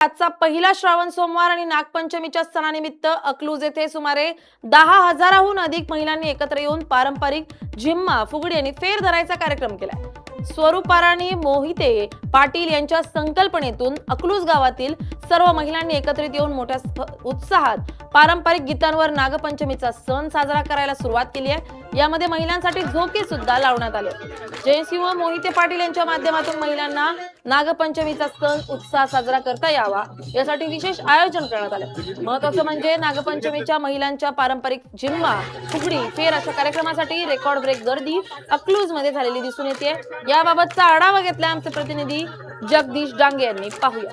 आजचा पहिला श्रावण सोमवार आणि नागपंचमीच्या सणानिमित्त अकलूज येथे सुमारे 10,000हून अधिक महिलांनी एकत्र येऊन पारंपरिक झिम्मा, फुगडी आणि फेर धरायचा कार्यक्रम केलाय. स्वरूपाराणी मोहिते पाटील यांच्या संकल्पनेतून अकलूज गावातील सर्व महिलांनी एकत्रित येऊन मोठ्या उत्साहात पारंपरिक गीतांवर नागपंचमीचा सण साजरा करायला सुरुवात केली आहे. यामध्ये महिलांसाठी झोके सुद्धा लावण्यात आले. जयसिंह मोहिते पाटील यांच्या माध्यमातून महिलांना नागपंचमीचा सण उत्साह साजरा करता यावा यासाठी विशेष आयोजन करण्यात आले. महत्त्वाचं म्हणजे नागपंचमीच्या महिलांच्या पारंपरिक झिम्मा, फुगडी, फेर अशा कार्यक्रमासाठी रेकॉर्ड ब्रेक गर्दी अकलूज मध्ये झालेली दिसून येते. याबाबतचा आढावा घेतला आमचे प्रतिनिधी जगदीश डांगे यांनी. पाहूया.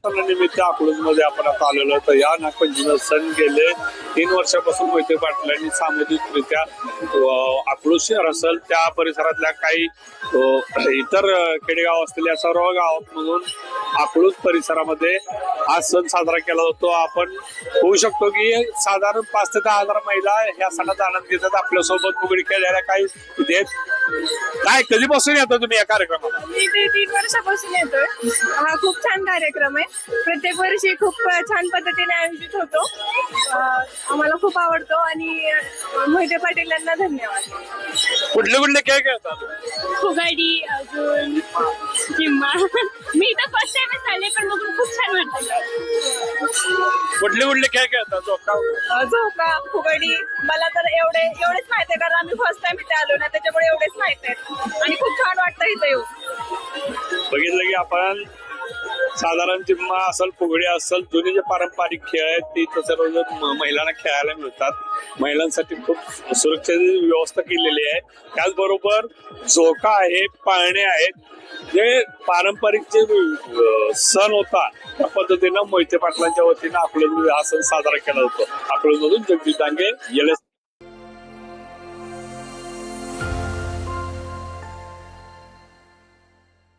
निमित्त अकलूज मध्ये आपण आता आलेलो. तर या नागपंचमीचा सण गेले 3 वर्षापासून मोहिते पाटलांनी सामुदायिकरित्या अकलूज शहर असेल त्या परिसरातल्या काही इतर खेडेगाव असतील या सर्व गावांमधून अकलूज परिसरामध्ये हा सण साजरा केला जातो. आपण होऊ शकतो की साधारण 5 ते 10 हजार महिला या सणाचा आनंद घेतात. आपल्यासोबत फुगडी खेळायला काही इथे काय कधीपासून येतो तुम्ही या कार्यक्रमाला? मी 3 वर्षापासून येतोय. हा खूप छान कार्यक्रम आहे. प्रत्येक वर्षी खूप छान पद्धतीने आयोजित होतो. आम्हाला खूप आवडतो आणि मोहिते पाटील यांना धन्यवाद. कुठले कुठले खेळ खेळतात? फुगडी, अजून झिम्मा. मी तर फर्स्ट टाइमच आले पण बघून खूप छान वाटतं. कुठले कुठले खेळ खेळतात? झोका, फुगडी. मला तर एवढेच माहित आहे कारण आम्ही फर्स्ट टाइम इथे आलो ना, त्याच्यामुळे एवढेच माहित आहे आणि खूप छान वाटतं इथे येऊ. बघितलं की आपण साधारण जिम्मा असेल, फुगडी असेल, जुने जे पारंपरिक खेळ आहेत ते सर्व महिलांना खेळायला मिळतात. महिलांसाठी खूप सुरक्षेची व्यवस्था केलेली आहे. त्याचबरोबर झोका आहे, पाळणे आहेत. जे पारंपरिक जे सण होता त्या पद्धतीनं मोहिते पाटलांच्या वतीनं अकलूज हा सण साजरा केला जातो. अकलूजमधून जगदीश डांगे, LS